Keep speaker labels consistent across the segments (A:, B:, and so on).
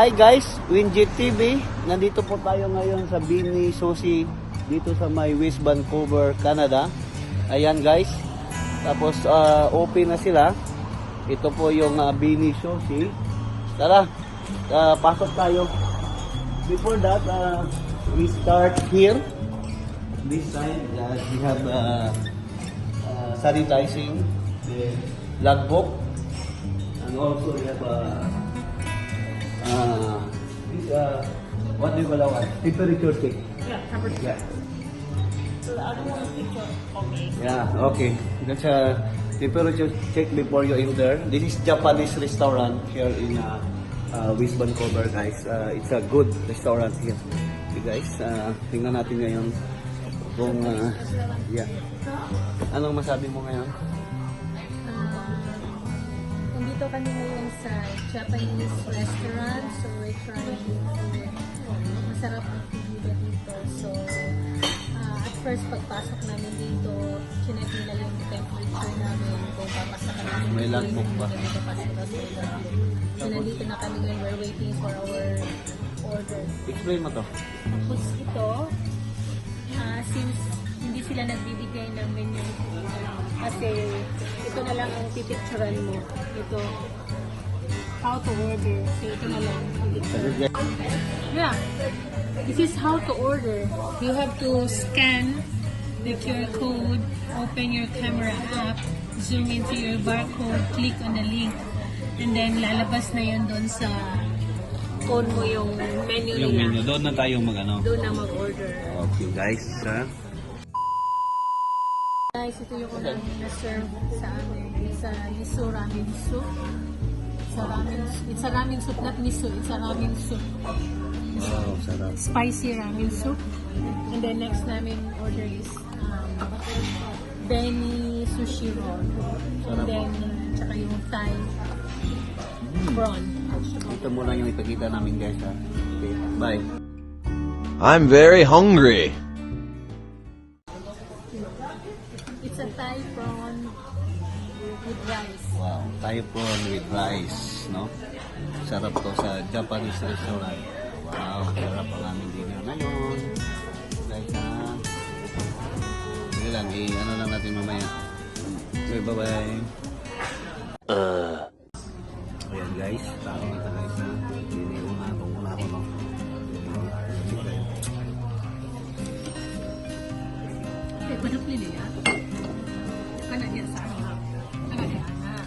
A: Hi guys, Winjette TV. Nandito po tayo ngayon sa Bini Sushi dito sa may West Vancouver, Canada. Ayan guys. Tapos open na sila. Ito po yung Bini Sushi. Tara, pasok tayo. Before that, we start here. This side, we have sanitizing the logbook. And also we have this, what do you call that? Temperature check.
B: Yeah, temperature.
A: Yeah.
B: So I don't want a picture. Okay.
A: Yeah, okay. That's a temperature check before you enter. This is Japanese restaurant here in West Vancouver, guys. It's a good restaurant here. Okay, guys, tingnan natin ngayon kung yeah. Anong masabi mo ngayon?
B: Nandito kami ngayon sa Japanese restaurant. So we're trying food. Masarap ang food dito. So at first pagpasok namin dito, chinek nila yung temperature namin kung papasa kami.
A: May logbook ba?
B: So nandito na kami ngayon. We're waiting for our order.
A: Explain mo to.
B: Tapos ito, since hindi sila nagbibigay ng menu kasi ito na lang ang pipicturan mo. Ito, how to order. So ito na lang ang pipicturan. Yeah, this is how to order. You have to scan the QR code, open your camera app, zoom into your barcode, click on the link, and then lalabas na yun doon sa phone mo yung menu nila.
A: Yung menu, doon na tayo
B: Doon na mag-order.
A: Okay guys,
B: Guys, ito yung unang na-serve sa amin. It's a miso ramen soup. It's a ramen soup, not miso. It's a ramen soup.
A: wow, sarap.
B: Spicy ramen soup. And then next namin order is Beni sushi roll. And then, tsaka yung Thai prawn.
A: Ito muna yung ipakita namin guys ha. Okay, bye.
C: I'm very hungry.
B: It's a Thai prawn with rice.
A: Wow, Thai prawn with rice, no? Sarap to sa Japanese restaurant. Wow, sarap ang aming dinner ngayon. Guys ha. Sige lang, ano lang natin mamaya. Okay, bye-bye. Ayan guys, tao kita guys ha. Una ako no.
B: Eh, padapli niya. Kana niya sa ano. Kana niya na.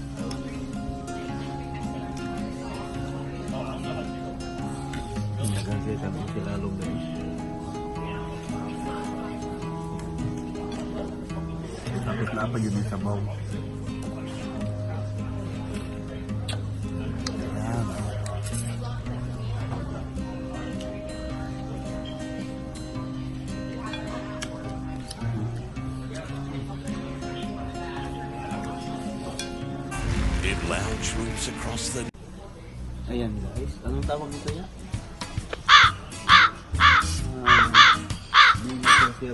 A: Nagkakita mo sila lalo guys. Tapos na yun yung sabaw.
D: In lounge rooms across the
A: Ayan guys, anong tawag nito yan? Bini Sushi.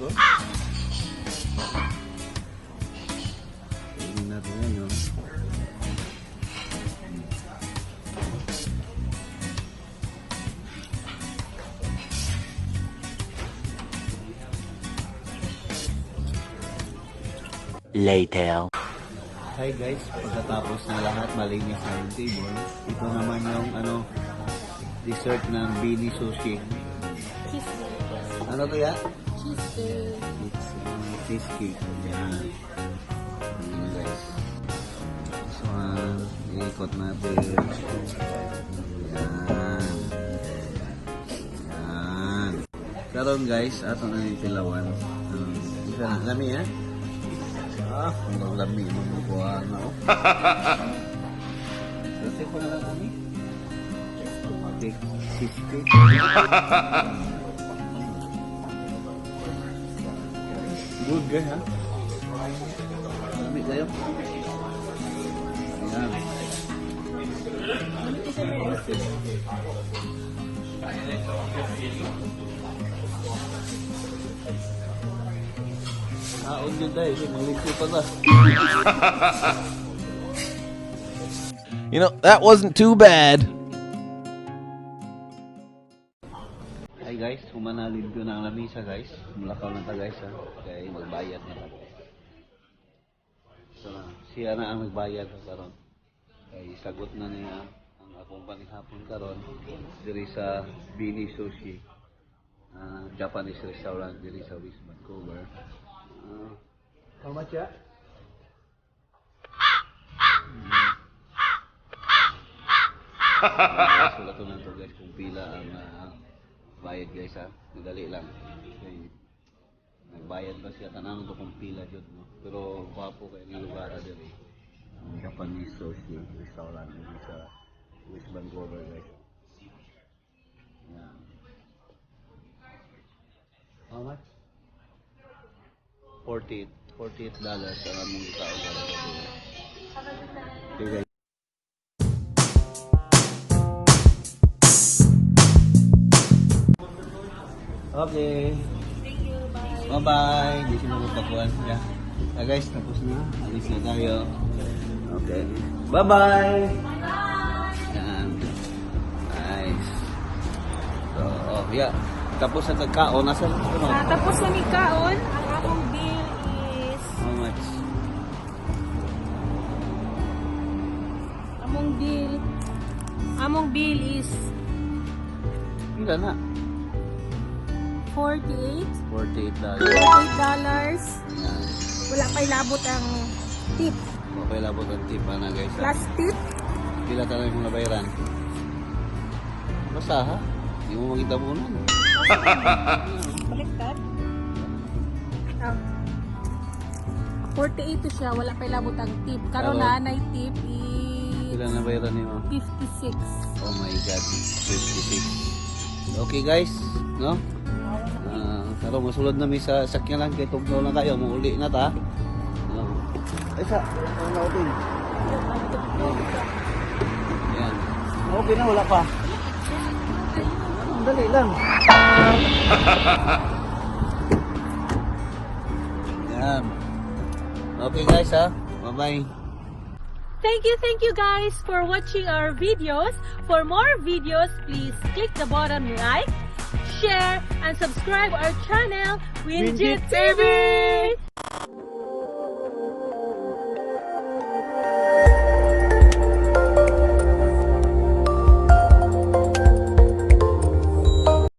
A: Tingnan natin yan yun.
C: Later.
A: Hi guys, pagkatapos na lahat malinis na yung table, ito naman yung dessert ng Bini Sushi.
B: Cheesecake.
A: Ano to yan?
B: Cheesecake.
A: It's cheesecake. Yan. Ayan guys. This one, iikot natin. Yan. Yan. Karon guys, ato na yung tilawan. Isa na, lami ha? Ang lami ng buwan na oh. Kasi ko na lang kami. Cheesecake. Good guys ha? Lami kayo. Ayan. Yun tayo, maliksi pa na.
C: You know, that wasn't too bad.
A: guys, humanalid ko na ang lamisa guys. Mulakaw na ta guys ha. Kaya magbayad na ta. So, siya na ang nagbayad karon. Kaya sagot na niya ang akong panihapon karon diri sa Bini Sushi. Japanese restaurant diri sa West Vancouver. How much ya? Sulat ko na to guys kung pila ang bayad guys ha. Madali lang. Okay. Nagbayad ba siya tanan to kung pila jud no. Pero gwapo kay ni lugar diri. Ang Japanese sushi restaurant diri sa West Vancouver guys. Yan. How much? $48 ang among tao para dito. Okay guys. Okay.
B: Thank you. Bye.
A: Bye-bye. Di siya magpakuan. Yeah. Guys, tapos na. Alis na tayo. Okay. Bye-bye. Yan. Nice. So, oh, yeah. Tapos na tagkaon. Nasa ano?
B: Tapos na ni Kaon, ang akong bill is
A: How much?
B: among bill is
A: Hindi na.
B: $48.
A: $48.
B: $48.
A: Yan.
B: Wala pa ilabot ang tip.
A: Okay, labot ang tip na guys. Ha?
B: Plus tip.
A: Pila tayo kung nabayaran. Basta ha? Hindi mo makita muna.
B: Baliktad. 48 to siya, wala pa ilabot ang tip. Karon na nay tip is
A: Pila nabayaran niyo?
B: 56.
A: Oh my God, 56. Okay guys, no? Pero masulod na mi sa sakyanan kay tugnaw na tayo, muuli na ta. Ay sa, ano na open? Yan. Okay na, wala pa. Ang dali lang. Yan. Okay guys ha, bye-bye.
B: Thank you guys for watching our videos. For more videos, please click the button like, share, and subscribe our channel, Winjette TV!